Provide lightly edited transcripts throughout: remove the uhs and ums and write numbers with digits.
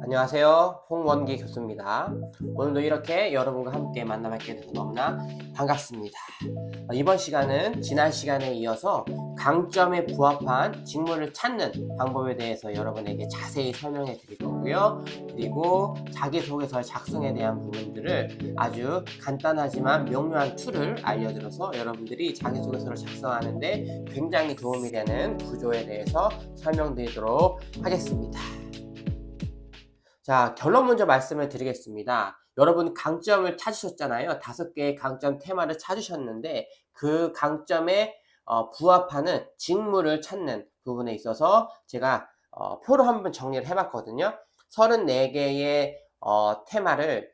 안녕하세요. 홍원기 교수입니다. 오늘도 이렇게 여러분과 함께 만나뵙게 돼서 너무나 반갑습니다. 이번 시간은 지난 시간에 이어서 강점에 부합한 직무를 찾는 방법에 대해서 여러분에게 자세히 설명해 드릴 거고요. 그리고 자기소개서 작성에 대한 부분들을 아주 간단하지만 명료한 툴을 알려드려서 여러분들이 자기소개서를 작성하는데 굉장히 도움이 되는 구조에 대해서 설명드리도록 하겠습니다. 자, 결론 먼저 말씀을 드리겠습니다. 여러분 강점을 찾으셨잖아요. 5개의 강점 테마를 찾으셨는데 그 강점에 부합하는 직무를 찾는 부분에 있어서 제가 표로 한번 정리를 해봤거든요. 34개의 테마를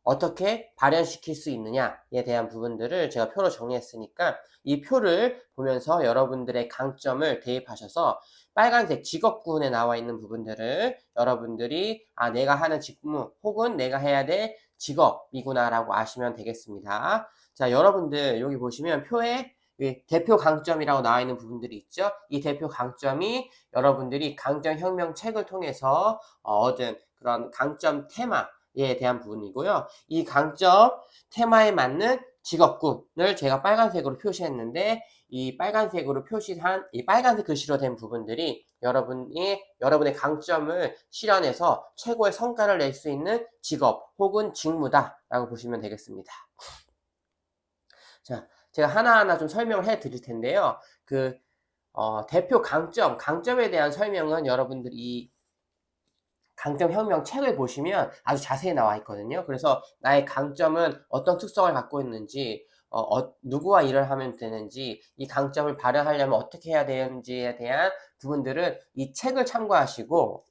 어떻게 발현시킬 수 있느냐에 대한 부분들을 제가 표로 정리했으니까 이 표를 보면서 여러분들의 강점을 대입하셔서 빨간색 직업군에 나와 있는 부분들을 여러분들이 내가 하는 직무 혹은 내가 해야 될 직업이구나 라고 아시면 되겠습니다. 자, 여러분들 여기 보시면 표에 대표 강점이라고 나와 있는 부분들이 있죠. 이 대표 강점이 여러분들이 강점혁명 책을 통해서 얻은 그런 강점 테마에 대한 부분이고요. 이 강점 테마에 맞는 직업군을 제가 빨간색으로 표시했는데 이 빨간색으로 표시한 이 빨간색 글씨로 된 부분들이 여러분의 강점을 실현해서 최고의 성과를 낼 수 있는 직업 혹은 직무다라고 보시면 되겠습니다. 자, 제가 하나하나 좀 설명을 해 드릴 텐데요. 대표 강점에 대한 설명은 여러분들이 강점혁명 책을 보시면 아주 자세히 나와 있거든요. 그래서 나의 강점은 어떤 특성을 갖고 있는지, 누구와 일을 하면 되는지, 이 강점을 발현하려면 어떻게 해야 되는지에 대한 부분들은 이 책을 참고하시고,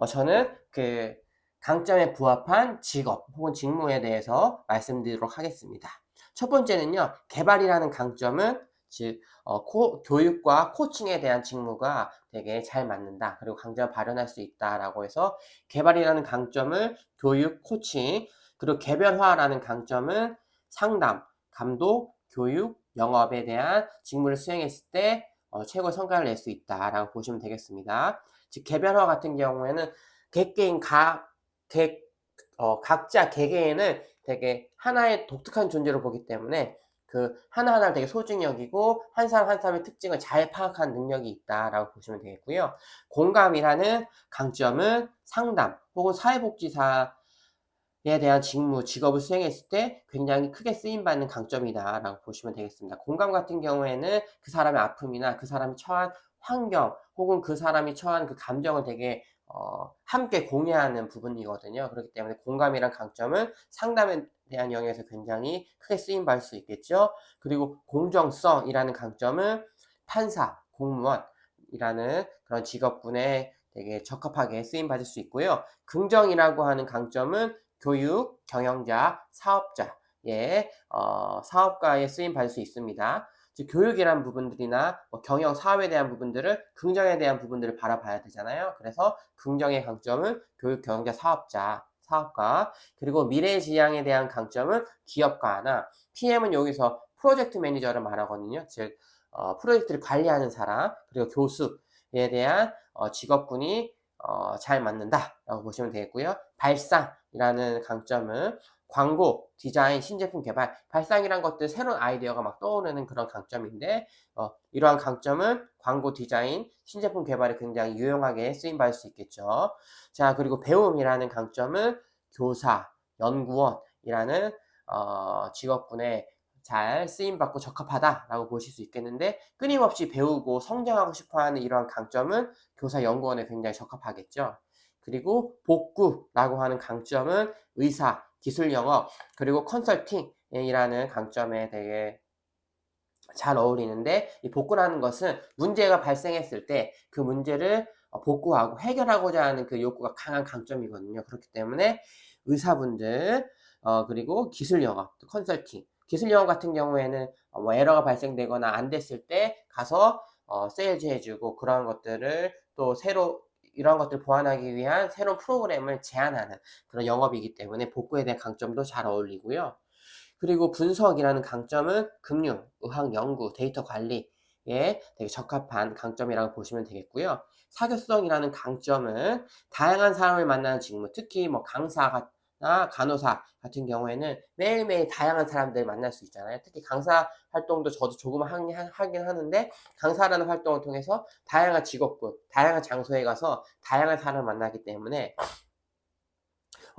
저는 그 강점에 부합한 직업 혹은 직무에 대해서 말씀드리도록 하겠습니다. 첫 번째는요, 개발이라는 강점은 즉 교육과 코칭에 대한 직무가 되게 잘 맞는다. 그리고 강점을 발현할 수 있다라고 해서 개발이라는 강점을 교육, 코칭, 그리고 개별화라는 강점은 상담, 감독, 교육, 영업에 대한 직무를 수행했을 때 최고의 성과를 낼 수 있다라고 보시면 되겠습니다. 즉 개별화 같은 경우에는 개개인 각자 개개인을 되게 하나의 독특한 존재로 보기 때문에 그 하나하나를 되게 소중히 여기고 한 사람 한 사람의 특징을 잘 파악하는 능력이 있다라고 보시면 되겠고요. 공감이라는 강점은 상담 혹은 사회복지사에 대한 직업을 수행했을 때 굉장히 크게 쓰임받는 강점이다라고 보시면 되겠습니다. 공감 같은 경우에는 그 사람의 아픔이나 그 사람이 처한 환경 혹은 그 사람이 처한 그 감정을 되게 함께 공유하는 부분이거든요. 그렇기 때문에 공감이란 강점은 상담에 대한 영역에서 굉장히 크게 쓰임받을 수 있겠죠. 그리고 공정성이라는 강점은 판사, 공무원이라는 그런 직업군에 되게 적합하게 쓰임받을 수 있고요. 긍정이라고 하는 강점은 교육, 경영자, 사업자의 사업가에 쓰임받을 수 있습니다. 즉 교육이란 부분들이나 경영, 사업에 대한 부분들을 긍정에 대한 부분들을 바라봐야 되잖아요. 그래서 긍정의 강점은 교육, 경영자, 사업가, 그리고 미래지향에 대한 강점은 기업가나 PM은 여기서 프로젝트 매니저를 말하거든요. 즉 프로젝트를 관리하는 사람, 그리고 교수에 대한 직업군이 잘 맞는다라고 보시면 되겠고요. 발상이라는 강점은 광고, 디자인, 신제품 개발, 발상이란 것들 새로운 아이디어가 막 떠오르는 그런 강점인데 이러한 강점은 광고, 디자인, 신제품 개발에 굉장히 유용하게 쓰임받을 수 있겠죠. 자, 그리고 배움이라는 강점은 교사, 연구원이라는 직업군에 잘 쓰임받고 적합하다라고 보실 수 있겠는데 끊임없이 배우고 성장하고 싶어하는 이러한 강점은 교사, 연구원에 굉장히 적합하겠죠. 그리고 복구라고 하는 강점은 의사, 기술 영업, 그리고 컨설팅이라는 강점에 되게 잘 어울리는데 이 복구라는 것은 문제가 발생했을 때 그 문제를 복구하고 해결하고자 하는 그 욕구가 강한 강점이거든요. 그렇기 때문에 의사분들 그리고 기술 영업, 컨설팅, 기술 영업 같은 경우에는 뭐 에러가 발생되거나 안 됐을 때 가서 세일즈 해주고 그런 것들을 또 이런 것들 보완하기 위한 새로운 프로그램을 제안하는 그런 영업이기 때문에 복구에 대한 강점도 잘 어울리고요. 그리고 분석이라는 강점은 금융, 의학 연구, 데이터 관리에 되게 적합한 강점이라고 보시면 되겠고요. 사교성이라는 강점은 다양한 사람을 만나는 직무, 특히 뭐 강사나 간호사 같은 경우에는 매일매일 다양한 사람들을 만날 수 있잖아요. 특히 강사 활동도 저도 조금 하긴 하는데, 강사라는 활동을 통해서 다양한 직업군, 다양한 장소에 가서 다양한 사람을 만나기 때문에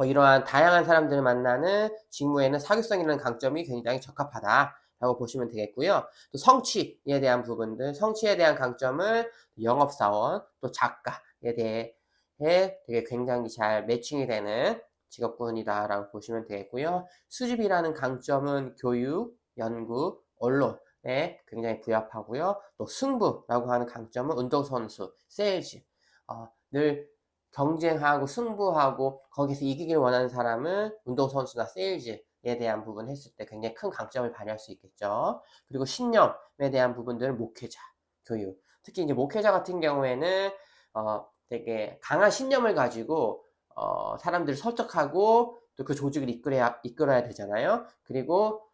이러한 다양한 사람들을 만나는 직무에는 사교성이라는 강점이 굉장히 적합하다라고 보시면 되겠고요. 또 성취에 대한 부분들, 성취에 대한 강점을 영업사원, 또 작가에 대해 되게 굉장히 잘 매칭이 되는 직업군이다라고 보시면 되겠고요. 수집이라는 강점은 교육, 연구, 언론에 굉장히 부합하고요. 또 승부라고 하는 강점은 운동선수, 세일즈, 늘 경쟁하고 승부하고 거기서 이기길 원하는 사람은 운동선수나 세일즈에 대한 부분 했을 때 굉장히 큰 강점을 발휘할 수 있겠죠. 그리고 신념에 대한 부분들은 목회자, 교육. 특히 이제 목회자 같은 경우에는 되게 강한 신념을 가지고 사람들을 설득하고 또 그 조직을 이끌어야 되잖아요. 그리고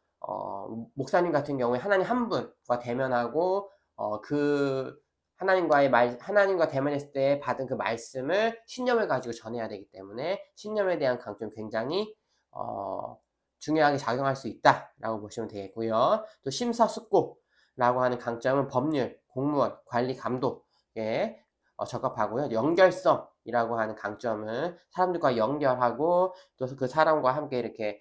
목사님 같은 경우에 하나님 한 분과 대면하고 그 하나님과 대면했을 때 받은 그 말씀을 신념을 가지고 전해야 되기 때문에 신념에 대한 강점이 굉장히 중요하게 작용할 수 있다라고 보시면 되겠고요. 또 심사숙고라고 하는 강점은 법률, 공무원, 관리, 감독에 적합하고요. 연결성이라고 하는 강점은 사람들과 연결하고 또 그 사람과 함께 이렇게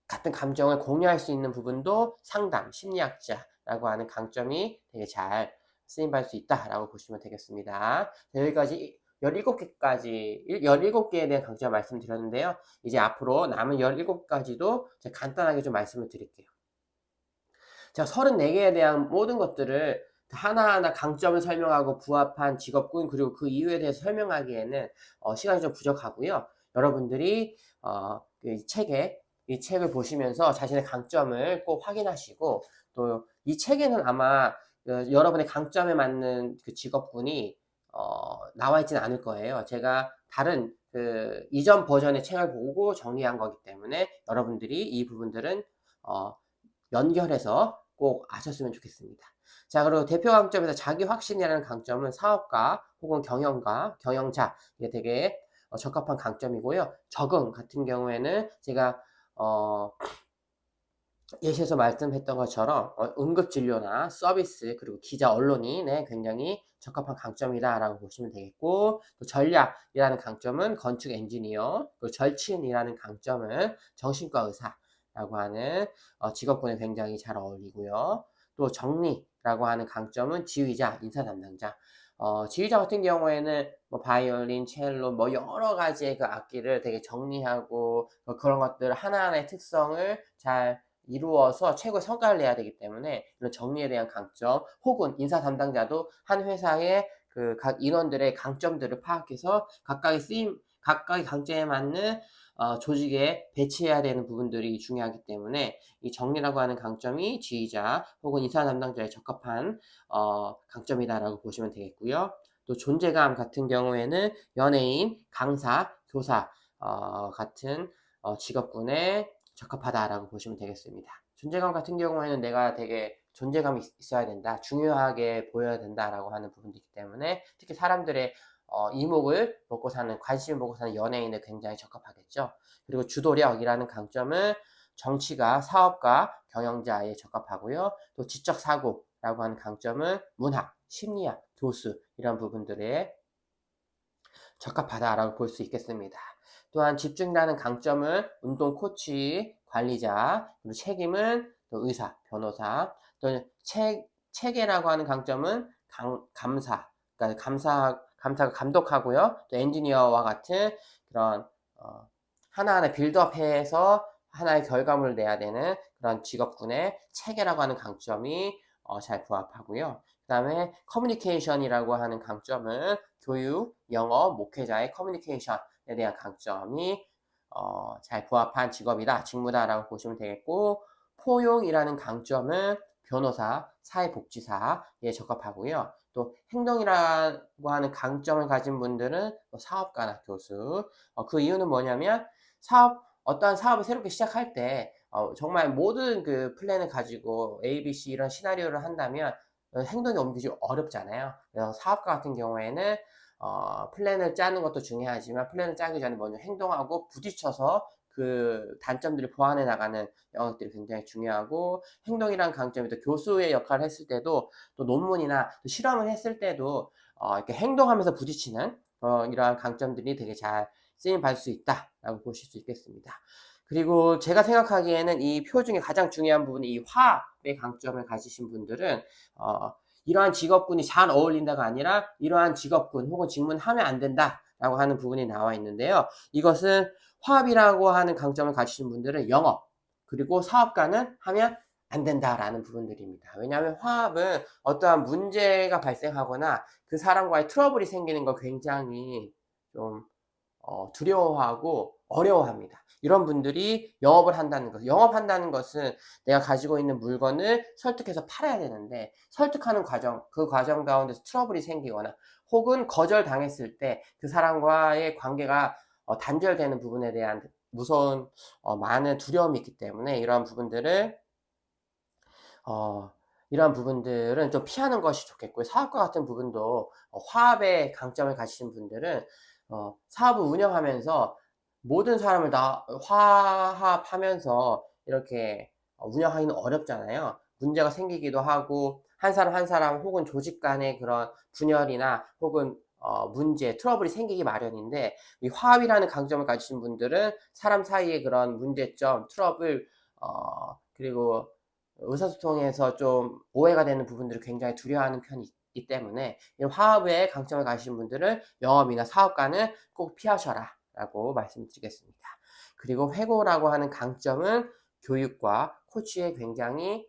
같은 감정을 공유할 수 있는 부분도 상담, 심리학자라고 하는 강점이 되게 잘 쓰임받을 수 있다라고 보시면 되겠습니다. 여기까지 17개에 대한 강점 말씀드렸는데요. 이제 앞으로 남은 17가지도 제가 간단하게 좀 말씀을 드릴게요. 제가 34개에 대한 모든 것들을 하나하나 강점을 설명하고 부합한 직업군 그리고 그 이유에 대해서 설명하기에는 시간이 좀 부족하고요. 여러분들이 이 책을 보시면서 자신의 강점을 꼭 확인하시고 또 이 책에는 아마 여러분의 강점에 맞는 그 직업군이 나와 있지는 않을 거예요. 제가 다른 그 이전 버전의 책을 보고 정리한 거기 때문에 여러분들이 이 부분들은 연결해서 꼭 아셨으면 좋겠습니다. 자, 그리고 대표 강점에서 자기 확신이라는 강점은 사업가 혹은 경영자 이게 되게 적합한 강점이고요. 적응 같은 경우에는 제가 예시에서 말씀했던 것처럼 응급진료나 서비스 그리고 기자 언론이 굉장히 적합한 강점이다라고 보시면 되겠고, 또 전략이라는 강점은 건축 엔지니어, 또 절친이라는 강점은 정신과 의사라고 하는 직업군에 굉장히 잘 어울리고요. 또 정리라고 하는 강점은 지휘자, 인사 담당자. 지휘자 같은 경우에는 뭐 바이올린, 첼로 뭐 여러 가지의 그 악기를 되게 정리하고 그런 것들 하나하나의 특성을 잘 이루어서 최고의 성과를 내야 되기 때문에 이런 정리에 대한 강점 혹은 인사 담당자도 한 회사의 그 각 인원들의 강점들을 파악해서 각각의 강점에 맞는 조직에 배치해야 되는 부분들이 중요하기 때문에 이 정리라고 하는 강점이 지휘자 혹은 인사 담당자에 적합한 강점이다라고 보시면 되겠고요. 또 존재감 같은 경우에는 연예인, 강사, 교사 같은 직업군에 적합하다라고 보시면 되겠습니다. 존재감 같은 경우에는 내가 되게 존재감이 있어야 된다, 중요하게 보여야 된다라고 하는 부분이기 때문에 특히 사람들의 이목을 먹고 사는, 관심을 먹고 사는 연예인에 굉장히 적합하겠죠. 그리고 주도력이라는 강점은 정치가, 사업가, 경영자에 적합하고요. 또 지적 사고라고 하는 강점은 문학, 심리학, 교수 이런 부분들에 적합하다라고 볼 수 있겠습니다. 또한 집중이라는 강점은 운동 코치, 관리자, 그리고 책임은 또 의사, 변호사, 또 체계라고 하는 강점은 감사, 그러니까 감사가 감독하고요. 또 엔지니어와 같은 그런 하나하나 빌드업해서 하나의 결과물을 내야 되는 그런 직업군의 체계라고 하는 강점이 잘 부합하고요. 그 다음에 커뮤니케이션이라고 하는 강점은 교육, 영어, 목회자의 커뮤니케이션에 대한 강점이 잘 부합한 직업이다, 직무다라고 보시면 되겠고, 포용이라는 강점은 변호사, 사회복지사에 적합하고요. 또 행동이라고 하는 강점을 가진 분들은 사업가나 교수. 그 이유는 뭐냐면 어떠한 사업을 새롭게 시작할 때 정말 모든 그 플랜을 가지고 A, B, C 이런 시나리오를 한다면 행동에 옮기기 어렵잖아요. 그래서 사업가 같은 경우에는 플랜을 짜는 것도 중요하지만 플랜을 짜기 전에 먼저 행동하고 부딪혀서 그 단점들을 보완해 나가는 영역들이 굉장히 중요하고, 행동이란 강점이 또 교수의 역할을 했을 때도, 또 논문이나 또 실험을 했을 때도 이렇게 행동하면서 부딪히는 이러한 강점들이 되게 잘 쓰임 받을 수 있다라고 보실 수 있겠습니다. 그리고 제가 생각하기에는 이 표 중에 가장 중요한 부분이 이 화합의 강점을 가지신 분들은 이러한 직업군이 잘 어울린다가 아니라 이러한 직업군 혹은 직무는 하면 안 된다라고 하는 부분이 나와 있는데요. 이것은 화합이라고 하는 강점을 가지신 분들은 영업, 그리고 사업가는 하면 안 된다라는 부분들입니다. 왜냐하면 화합은 어떠한 문제가 발생하거나 그 사람과의 트러블이 생기는 걸 굉장히 좀 두려워하고 어려워합니다. 이런 분들이 영업을 한다는 것, 영업한다는 것은 내가 가지고 있는 물건을 설득해서 팔아야 되는데, 설득하는 과정, 그 과정 가운데서 트러블이 생기거나 혹은 거절당했을 때 그 사람과의 관계가 단절되는 부분에 대한 무서운 많은 두려움이 있기 때문에 어, 이러한 부분들은 좀 피하는 것이 좋겠고요. 사업과 같은 부분도 화합의 강점을 가지신 분들은 사업을 운영하면서 모든 사람을 다 화합하면서 이렇게 운영하기는 어렵잖아요. 문제가 생기기도 하고 한 사람 한 사람 혹은 조직 간의 그런 분열이나 혹은 문제, 트러블이 생기기 마련인데, 이 화합이라는 강점을 가지신 분들은 사람 사이의 그런 문제점, 트러블, 그리고 의사소통에서 좀 오해가 되는 부분들을 굉장히 두려워하는 편이 있기 때문에 이 화합의 강점을 가지신 분들은 영업이나 사업가는 꼭 피하셔라 라고 말씀드리겠습니다. 그리고 회고라고 하는 강점은 교육과 코치에 굉장히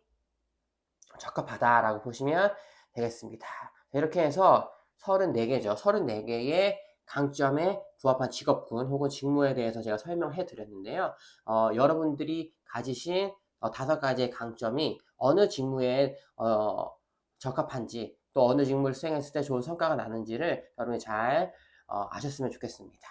적합하다라고 보시면 되겠습니다. 이렇게 해서 34개죠. 34개의 강점에 부합한 직업군 혹은 직무에 대해서 제가 설명해 드렸는데요. 여러분들이 가지신 5가지의 강점이 어느 직무에 적합한지, 또 어느 직무를 수행했을 때 좋은 성과가 나는지를 여러분이 잘 아셨으면 좋겠습니다.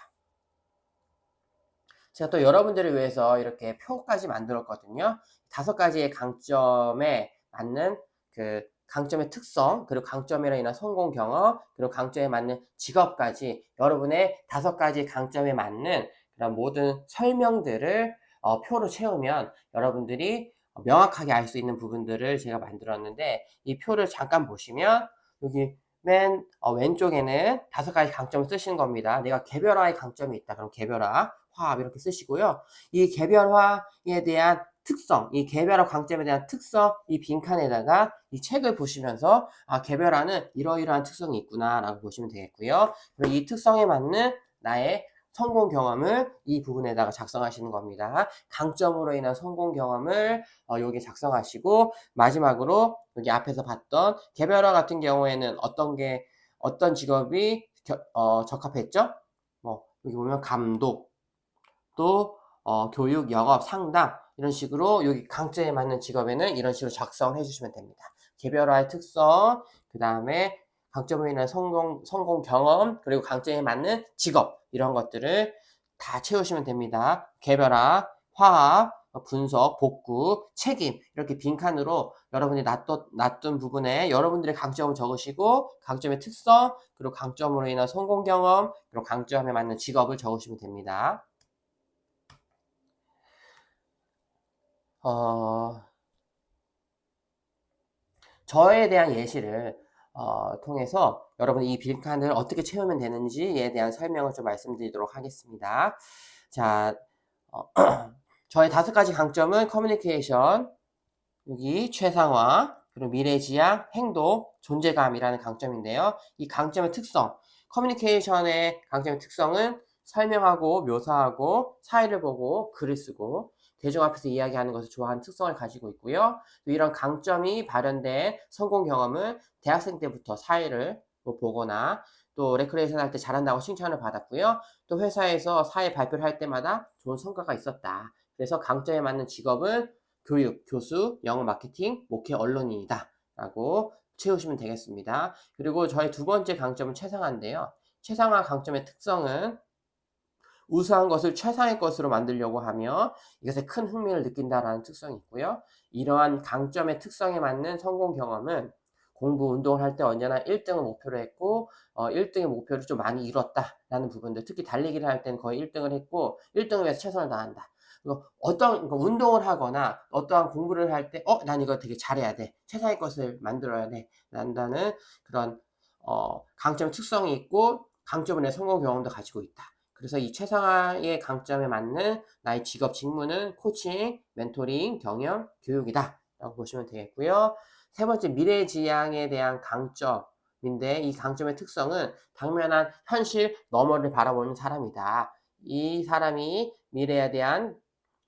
제가 또 여러분들을 위해서 이렇게 표까지 만들었거든요. 5가지의 강점에 맞는 그 강점의 특성, 그리고 강점에 인한 성공 경험, 그리고 강점에 맞는 직업까지 여러분의 5가지 강점에 맞는 그런 모든 설명들을 표로 채우면 여러분들이 명확하게 알 수 있는 부분들을 제가 만들었는데, 이 표를 잠깐 보시면 여기 맨 왼쪽에는 5가지 강점을 쓰시는 겁니다. 내가 개별화의 강점이 있다. 그럼 개별화, 화합 이렇게 쓰시고요. 이 개별화에 대한 특성, 이 개별화 강점에 대한 특성, 이 빈칸에다가 이 책을 보시면서 개별화는 이러이러한 특성이 있구나 라고 보시면 되겠고요. 그리고 이 특성에 맞는 나의 성공 경험을 이 부분에다가 작성하시는 겁니다. 강점으로 인한 성공 경험을 여기 작성하시고, 마지막으로 여기 앞에서 봤던 개별화 같은 경우에는 어떤 직업이 적합했죠? 여기 보면 감독, 또 교육, 영업, 상담 이런 식으로 여기 강점에 맞는 직업에는 이런 식으로 작성을 해주시면 됩니다. 개별화의 특성, 그 다음에 강점으로 인한 성공 경험, 그리고 강점에 맞는 직업 이런 것들을 다 채우시면 됩니다. 개별화, 화합, 분석, 복구, 책임 이렇게 빈칸으로 여러분이 놔둔 부분에 여러분들의 강점을 적으시고 강점의 특성, 그리고 강점으로 인한 성공 경험, 그리고 강점에 맞는 직업을 적으시면 됩니다. 저에 대한 예시를 통해서 여러분이 이 빈칸을 어떻게 채우면 되는지에 대한 설명을 좀 말씀드리도록 하겠습니다. 자, 저의 5가지 강점은 커뮤니케이션, 여기 최상화, 그리고 미래지향, 행동, 존재감이라는 강점인데요. 이 강점의 특성, 커뮤니케이션의 강점의 특성은 설명하고 묘사하고 사회를 보고 글을 쓰고 대중 앞에서 이야기하는 것을 좋아하는 특성을 가지고 있고요. 또 이런 강점이 발현된 성공 경험은 대학생 때부터 사회를 보거나 또 레크레이션 할 때 잘한다고 칭찬을 받았고요. 또 회사에서 사회 발표를 할 때마다 좋은 성과가 있었다. 그래서 강점에 맞는 직업은 교육, 교수, 영어 마케팅, 목회 언론인이다 라고 채우시면 되겠습니다. 그리고 저의 2번째 강점은 최상화인데요. 최상화 강점의 특성은 우수한 것을 최상의 것으로 만들려고 하며 이것에 큰 흥미를 느낀다라는 특성이 있고요. 이러한 강점의 특성에 맞는 성공 경험은 공부 운동을 할 때 언제나 1등을 목표로 했고 1등의 목표를 좀 많이 이뤘다라는 부분들, 특히 달리기를 할 때는 거의 1등을 했고 1등을 위해서 최선을 다한다. 그리고 그러니까 운동을 하거나 어떠한 공부를 할 때 난 이거 되게 잘해야 돼. 최상의 것을 만들어야 돼. 난다는 그런 강점 특성이 있고 강점의 성공 경험도 가지고 있다. 그래서 이 최상의 강점에 맞는 나의 직업 직무는 코칭, 멘토링, 경영, 교육이다 라고 보시면 되겠고요. 세 번째, 미래지향에 대한 강점인데 이 강점의 특성은 당면한 현실 너머를 바라보는 사람이다. 이 사람이 미래에 대한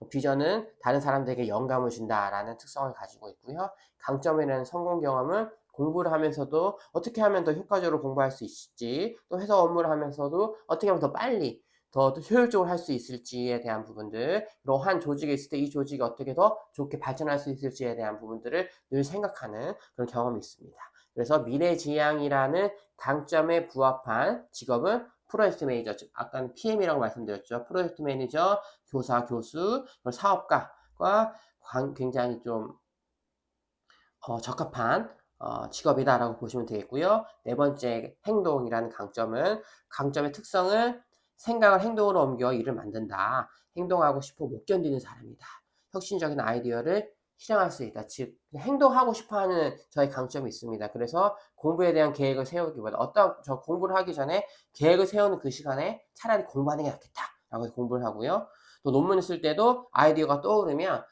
비전은 다른 사람들에게 영감을 준다라는 특성을 가지고 있고요. 강점이라는 성공 경험은 공부를 하면서도 어떻게 하면 더 효과적으로 공부할 수 있을지, 또 회사 업무를 하면서도 어떻게 하면 더 빨리 더 효율적으로 할 수 있을지에 대한 부분들, 그리고 한 조직에 있을 때 이 조직이 어떻게 더 좋게 발전할 수 있을지에 대한 부분들을 늘 생각하는 그런 경험이 있습니다. 그래서 미래지향이라는 강점에 부합한 직업은 프로젝트 매니저, 즉 아까는 PM이라고 말씀드렸죠. 프로젝트 매니저, 교사, 교수, 사업가과 굉장히 좀 적합한 직업이다라고 보시면 되겠고요. 네 번째, 행동이라는 강점의 특성은 생각을 행동으로 옮겨 일을 만든다. 행동하고 싶어 못 견디는 사람이다. 혁신적인 아이디어를 실행할 수 있다. 즉 행동하고 싶어하는 저의 강점이 있습니다. 그래서 공부에 대한 계획을 세우기보다 저 공부를 하기 전에 계획을 세우는 그 시간에 차라리 공부하는 게 낫겠다라고 해서 공부를 하고요. 또 논문을 쓸 때도 아이디어가 떠오르면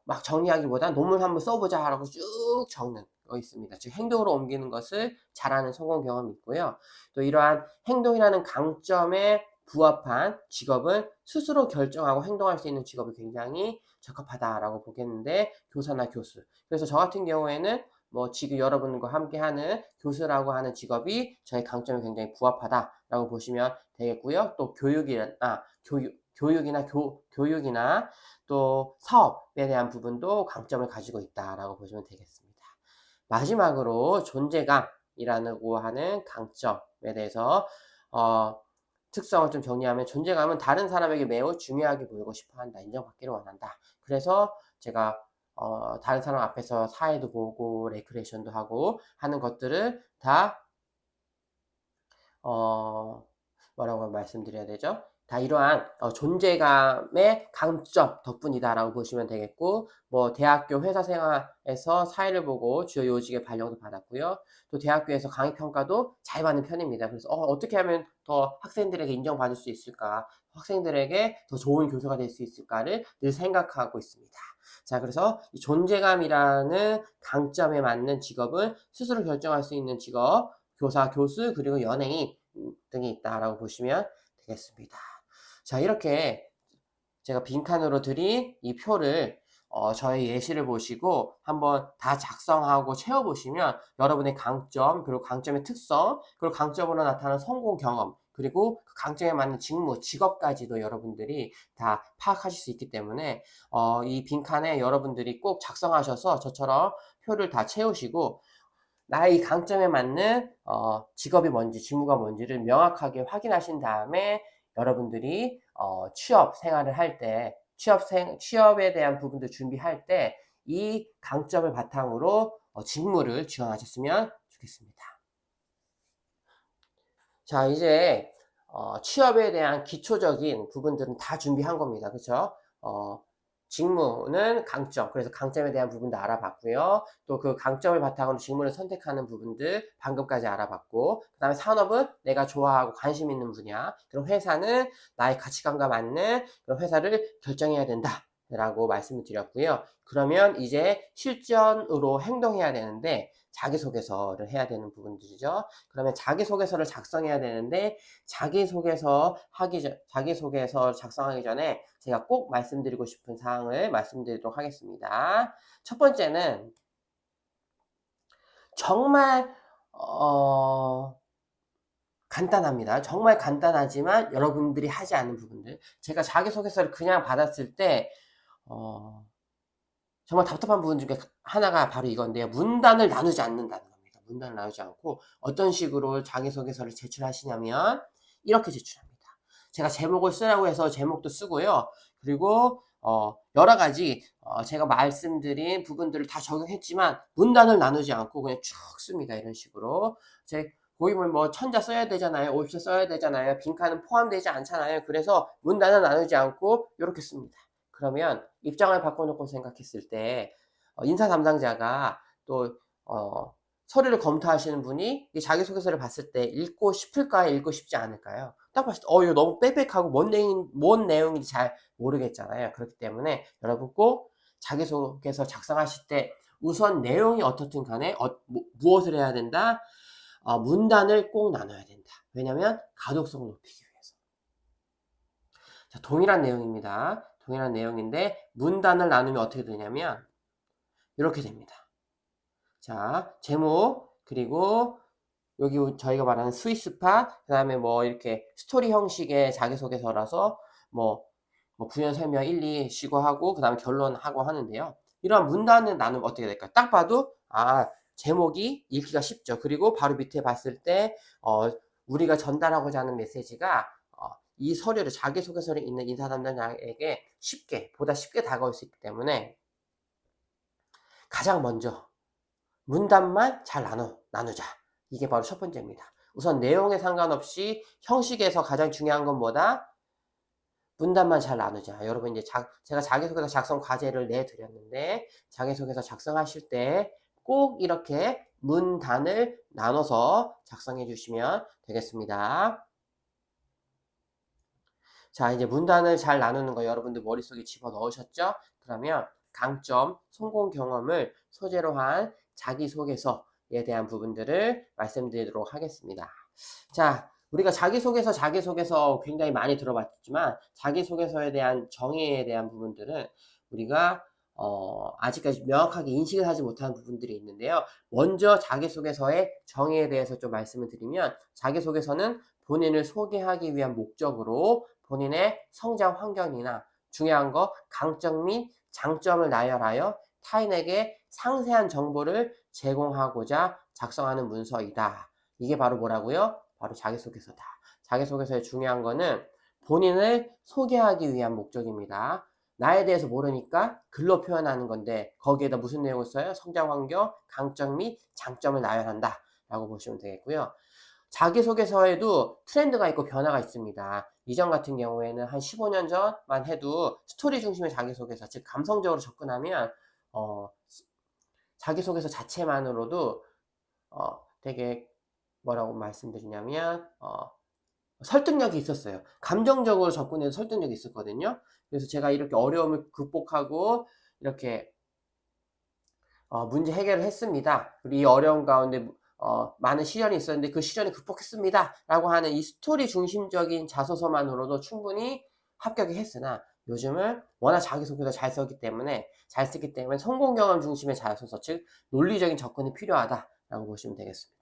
막 정리하기보다 논문 한번 써보자 라고 쭉 적는 거 있습니다. 즉 행동으로 옮기는 것을 잘하는 성공 경험이 있고요. 또 이러한 행동이라는 강점에 부합한 직업은 스스로 결정하고 행동할 수 있는 직업이 굉장히 적합하다라고 보겠는데, 교사나 교수. 그래서 저 같은 경우에는 지금 여러분과 함께하는 교수라고 하는 직업이 저의 강점에 굉장히 부합하다라고 보시면 되겠고요. 또 교육이나 또 사업에 대한 부분도 강점을 가지고 있다라고 보시면 되겠습니다. 마지막으로 존재감이라고 하는 강점에 대해서 특성을 좀 정리하면, 존재감은 다른 사람에게 매우 중요하게 보이고 싶어한다. 인정받기를 원한다. 그래서 제가 다른 사람 앞에서 사회도 보고 레크레이션도 하고 하는 것들을 다 뭐라고 말씀드려야 되죠? 다 이러한 존재감의 강점 덕분이다라고 보시면 되겠고, 대학교 회사 생활에서 사회를 보고 주요 요직에 발령도 받았고요. 또 대학교에서 강의 평가도 잘 받는 편입니다. 그래서 어떻게 하면 더 학생들에게 인정받을 수 있을까? 학생들에게 더 좋은 교수가 될 수 있을까를 늘 생각하고 있습니다. 자, 그래서 이 존재감이라는 강점에 맞는 직업은 스스로 결정할 수 있는 직업, 교사, 교수, 그리고 연예인 등이 있다라고 보시면 되겠습니다. 자, 이렇게 제가 빈칸으로 드린 이 표를 저의 예시를 보시고 한번 다 작성하고 채워보시면 여러분의 강점, 그리고 강점의 특성, 그리고 강점으로 나타나는 성공 경험, 그리고 그 강점에 맞는 직무, 직업까지도 여러분들이 다 파악하실 수 있기 때문에 이 빈칸에 여러분들이 꼭 작성하셔서 저처럼 표를 다 채우시고 나의 이 강점에 맞는 직업이 뭔지, 직무가 뭔지를 명확하게 확인하신 다음에 여러분들이 취업 생활을 할 때, 취업에 대한 부분도 준비할 때 이 강점을 바탕으로 직무를 지원하셨으면 좋겠습니다. 자, 이제 취업에 대한 기초적인 부분들은 다 준비한 겁니다. 그렇죠? 직무는 강점, 그래서 강점에 대한 부분도 알아봤고요. 또 그 강점을 바탕으로 직무를 선택하는 부분들 방금까지 알아봤고, 그 다음에 산업은 내가 좋아하고 관심 있는 분야, 그리고 회사는 나의 가치관과 맞는 그런 회사를 결정해야 된다 라고 말씀을 드렸고요. 그러면 이제 실전으로 행동해야 되는데 자기소개서를 해야 되는 부분들이죠. 그러면 자기소개서를 작성해야 되는데 자기소개서 작성하기 전에 제가 꼭 말씀드리고 싶은 사항을 말씀드리도록 하겠습니다. 첫 번째는 정말 간단합니다. 정말 간단하지만 여러분들이 하지 않는 부분들. 제가 자기소개서를 그냥 받았을 때 정말 답답한 부분 중에 하나가 바로 이건데요. 문단을 나누지 않는다는 겁니다. 문단을 나누지 않고 어떤 식으로 자기소개서를 제출하시냐면 이렇게 제출합니다. 제가 제목을 쓰라고 해서 제목도 쓰고요. 그리고 여러 가지 제가 말씀드린 부분들을 다 적용했지만 문단을 나누지 않고 그냥 쭉 씁니다. 이런 식으로. 제 고임을 뭐 천자 써야 되잖아요. 옵션 써야 되잖아요. 빈칸은 포함되지 않잖아요. 그래서 문단을 나누지 않고 요렇게 씁니다. 그러면 입장을 바꿔놓고 생각했을 때 인사 담당자가 또 서류를 검토하시는 분이 이 자기소개서를 봤을 때 읽고 싶을까요? 읽고 싶지 않을까요? 딱 봤을 때 이거 너무 빽빽하고 뭔 내용인지 잘 모르겠잖아요. 그렇기 때문에 여러분 꼭 자기소개서 작성하실 때 우선 내용이 어떻든 간에 무엇을 해야 된다? 문단을 꼭 나눠야 된다. 왜냐면 가독성을 높이기 위해서. 자, 동일한 내용입니다. 동일한 내용인데 문단을 나누면 어떻게 되냐면 이렇게 됩니다. 자, 제목, 그리고 여기 저희가 말하는 스위스파, 그 다음에 뭐 이렇게 스토리 형식의 자기소개서라서 뭐 부연 설명 1, 2 쉬고 하고, 그 다음에 결론하고 하는데요. 이러한 문단을 나누면 어떻게 될까요? 딱 봐도, 제목이 읽기가 쉽죠. 그리고 바로 밑에 봤을 때, 우리가 전달하고자 하는 메시지가, 이 서류를, 자기소개서를 읽는 인사 담당자에게 보다 쉽게 다가올 수 있기 때문에, 가장 먼저, 문단만 잘 나누자. 이게 바로 첫 번째입니다. 우선 내용에 상관없이 형식에서 가장 중요한 건 뭐다? 문단만 잘 나누자. 여러분 이제 제가 자기소개서 작성 과제를 내드렸는데 자기소개서 작성하실 때 꼭 이렇게 문단을 나눠서 작성해 주시면 되겠습니다. 자, 이제 문단을 잘 나누는 거 여러분들 머릿속에 집어넣으셨죠? 그러면 강점, 성공 경험을 소재로 한 자기소개서에 대한 부분들을 말씀드리도록 하겠습니다. 자, 우리가 자기소개서 굉장히 많이 들어봤지만 자기소개서에 대한 정의에 대한 부분들은 우리가 아직까지 명확하게 인식을 하지 못하는 부분들이 있는데요. 먼저 자기소개서의 정의에 대해서 좀 말씀을 드리면 자기소개서는 본인을 소개하기 위한 목적으로 본인의 성장 환경이나 중요한 거 강점 및 장점을 나열하여 타인에게 상세한 정보를 제공하고자 작성하는 문서이다. 이게 바로 뭐라고요? 바로 자기소개서다. 자기소개서의 중요한 거는 본인을 소개하기 위한 목적입니다. 나에 대해서 모르니까 글로 표현하는 건데 거기에다 무슨 내용을 써요? 성장 환경, 강점 및 장점을 나열한다 라고 보시면 되겠고요. 자기소개서에도 트렌드가 있고 변화가 있습니다. 이전 같은 경우에는 한 15년 전만 해도 스토리 중심의 자기소개서, 즉 감성적으로 접근하면 자기소개서 자체만으로도 되게 뭐라고 말씀드리냐면 설득력이 있었어요. 감정적으로 접근해서 설득력이 있었거든요. 그래서 제가 이렇게 어려움을 극복하고 이렇게 문제 해결을 했습니다. 그리고 이 어려움 가운데 많은 시련이 있었는데 그 시련을 극복했습니다. 라고 하는 이 스토리 중심적인 자소서만으로도 충분히 합격을 했으나 요즘은 워낙 자기소개서 잘 쓰기 때문에 성공 경험 중심의 자소서, 즉 논리적인 접근이 필요하다라고 보시면 되겠습니다.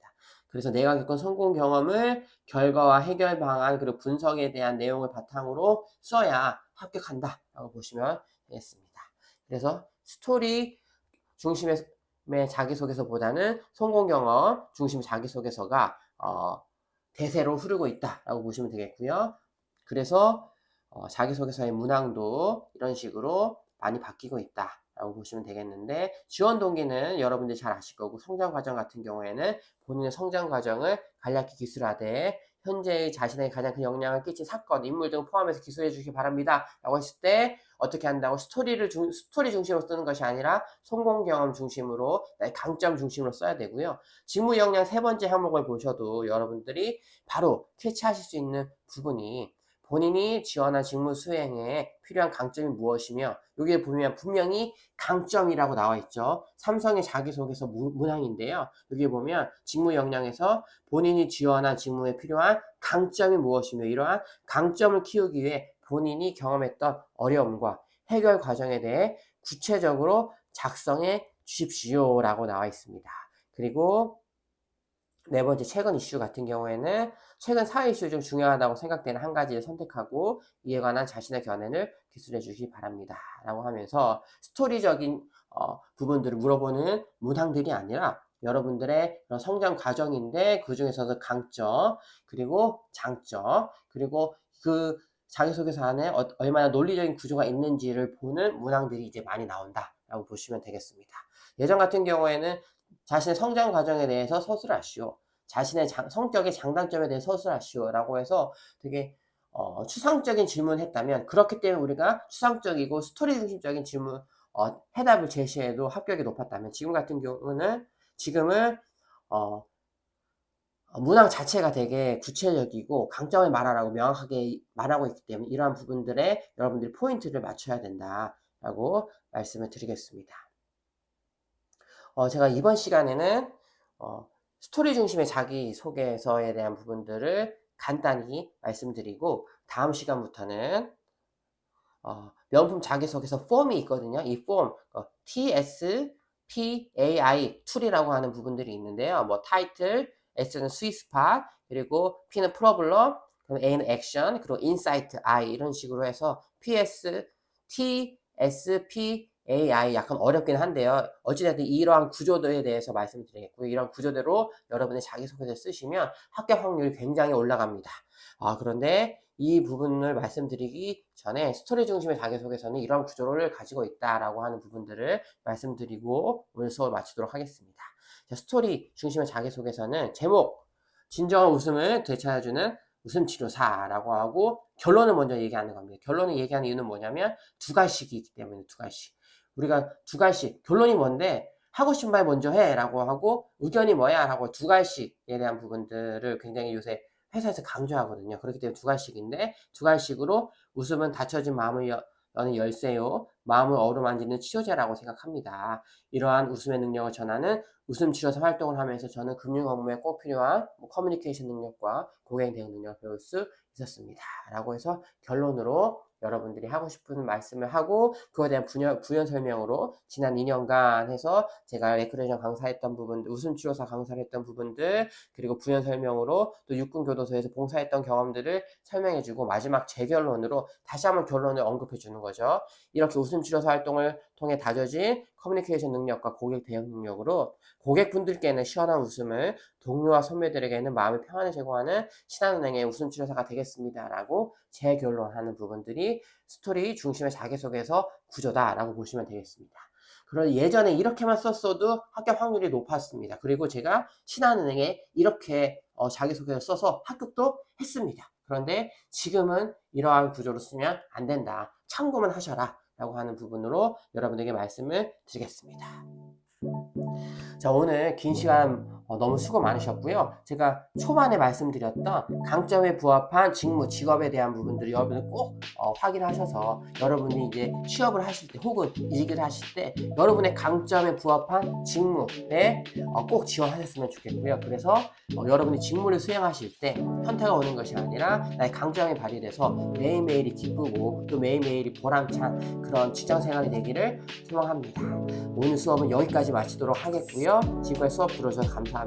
그래서 내가 겪은 성공 경험을 결과와 해결 방안 그리고 분석에 대한 내용을 바탕으로 써야 합격한다라고 보시면 되겠습니다. 그래서 스토리 중심의 자기소개서보다는 성공 경험 중심 자기소개서가 대세로 흐르고 있다라고 보시면 되겠고요. 그래서 자기소개서의 문항도 이런 식으로 많이 바뀌고 있다라고 보시면 되겠는데 지원 동기는 여러분들이 잘 아실 거고 성장 과정 같은 경우에는 본인의 성장 과정을 간략히 기술하되 현재의 자신에게 가장 큰 영향을 끼친 사건, 인물 등 포함해서 기술해 주시기 바랍니다. 라고 했을 때 어떻게 한다고 스토리 중심으로 쓰는 것이 아니라 성공 경험 중심으로 강점 중심으로 써야 되고요. 직무 역량 세 번째 항목을 보셔도 여러분들이 바로 캐치하실 수 있는 부분이 본인이 지원한 직무 수행에 필요한 강점이 무엇이며 여기에 보면 분명히 강점이라고 나와 있죠. 삼성의 자기소개서 문항인데요. 여기에 보면 직무 역량에서 본인이 지원한 직무에 필요한 강점이 무엇이며 이러한 강점을 키우기 위해 본인이 경험했던 어려움과 해결 과정에 대해 구체적으로 작성해 주십시오라고 나와 있습니다. 그리고 네 번째, 최근 이슈 같은 경우에는 최근 사회 이슈 중 중요하다고 생각되는 한 가지를 선택하고 이에 관한 자신의 견해를 기술해 주시기 바랍니다. 라고 하면서 스토리적인 부분들을 물어보는 문항들이 아니라 여러분들의 그런 성장 과정인데 그 중에서도 강점, 그리고 장점, 그리고 그 자기소개서 안에 얼마나 논리적인 구조가 있는지를 보는 문항들이 이제 많이 나온다라고 보시면 되겠습니다. 예전 같은 경우에는 자신의 성장 과정에 대해서 서술하시오, 자신의 성격의 장단점에 대해 서술하시오라고 해서 되게 추상적인 질문을 했다면, 그렇기 때문에 우리가 추상적이고 스토리 중심적인 질문 해답을 제시해도 합격이 높았다면, 지금 같은 경우는 지금은 문항 자체가 되게 구체적이고 강점을 말하라고 명확하게 말하고 있기 때문에 이러한 부분들에 여러분들이 포인트를 맞춰야 된다라고 말씀을 드리겠습니다. 제가 이번 시간에는 스토리 중심의 자기소개서에 대한 부분들을 간단히 말씀드리고, 다음 시간부터는 명품 자기소개서 폼이 있거든요. 이 폼, TSPAI 툴이라고 하는 부분들이 있는데요. 뭐 타이틀, S는 스윗스팟, 그리고 P는 프로블럼, A는 액션, 그리고 인사이트, I 이런 식으로 해서 TSPAI 약간 어렵긴 한데요. 어찌됐든 이러한 구조들에 대해서 말씀드리겠고요. 이런 구조대로 여러분의 자기소개서를 쓰시면 합격 확률이 굉장히 올라갑니다. 그런데 이 부분을 말씀드리기 전에 스토리 중심의 자기소개서는 이런 구조를 가지고 있다라고 하는 부분들을 말씀드리고 오늘 수업을 마치도록 하겠습니다. 자, 스토리 중심의 자기소개서는 제목, 진정한 웃음을 되찾아주는 웃음치료사라고 하고, 결론을 먼저 얘기하는 겁니다. 결론을 얘기하는 이유는 뭐냐면 두 가지씩이 있기 때문에, 두 가지씩. 우리가 두 가지씩, 결론이 뭔데 하고 싶은 말 먼저 해 라고 하고, 의견이 뭐야 라고 두 가지씩에 대한 부분들을 굉장히 요새 회사에서 강조하거든요. 그렇기 때문에 두 가지씩인데, 두 가지씩으로 웃음은 닫혀진 마음을 여는 열쇠요, 마음을 어루만지는 치료제라고 생각합니다. 이러한 웃음의 능력을 전하는 웃음치료사 활동을 하면서 저는 금융 업무에 꼭 필요한 커뮤니케이션 능력과 고객 대응 능력을 배울 수 있었습니다. 라고 해서 결론으로 여러분들이 하고 싶은 말씀을 하고, 그거에 대한 부연 설명으로 지난 2년간 해서 제가 레크레이션 강사했던 부분들, 웃음치료사 강사를 했던 부분들, 그리고 부연 설명으로 또 육군교도소에서 봉사했던 경험들을 설명해주고, 마지막 제 결론으로 다시 한번 결론을 언급해주는 거죠. 이렇게 웃음치료사 활동을 통해 다져진 커뮤니케이션 능력과 고객 대응 능력으로 고객분들께는 시원한 웃음을, 동료와 선배들에게는 마음의 평안을 제공하는 신한은행의 웃음치료사가 되겠습니다 라고 재결론하는 부분들이 스토리 중심의 자기소개서 구조다라고 보시면 되겠습니다. 그럼 예전에 이렇게만 썼어도 합격 확률이 높았습니다. 그리고 제가 신한은행에 이렇게 자기소개서 써서 합격도 했습니다. 그런데 지금은 이러한 구조로 쓰면 안 된다, 참고만 하셔라 라고 하는 부분으로 여러분에게 말씀을 드리겠습니다. 자, 오늘 긴 시간 너무 수고 많으셨고요. 제가 초반에 말씀드렸던 강점에 부합한 직무, 직업에 대한 부분들을 여러분들 꼭 확인을 하셔서 여러분이 이제 취업을 하실 때 혹은 이직을 하실 때 여러분의 강점에 부합한 직무에 꼭 지원하셨으면 좋겠고요. 그래서 여러분이 직무를 수행하실 때 현타가 오는 것이 아니라 나의 강점이 발휘돼서 매일매일이 기쁘고 또 매일매일이 보람찬 그런 직장생활이 되기를 소망합니다. 오늘 수업은 여기까지 마치도록 하겠고요. 지금까지 수업 들어주셔서 감사합니다.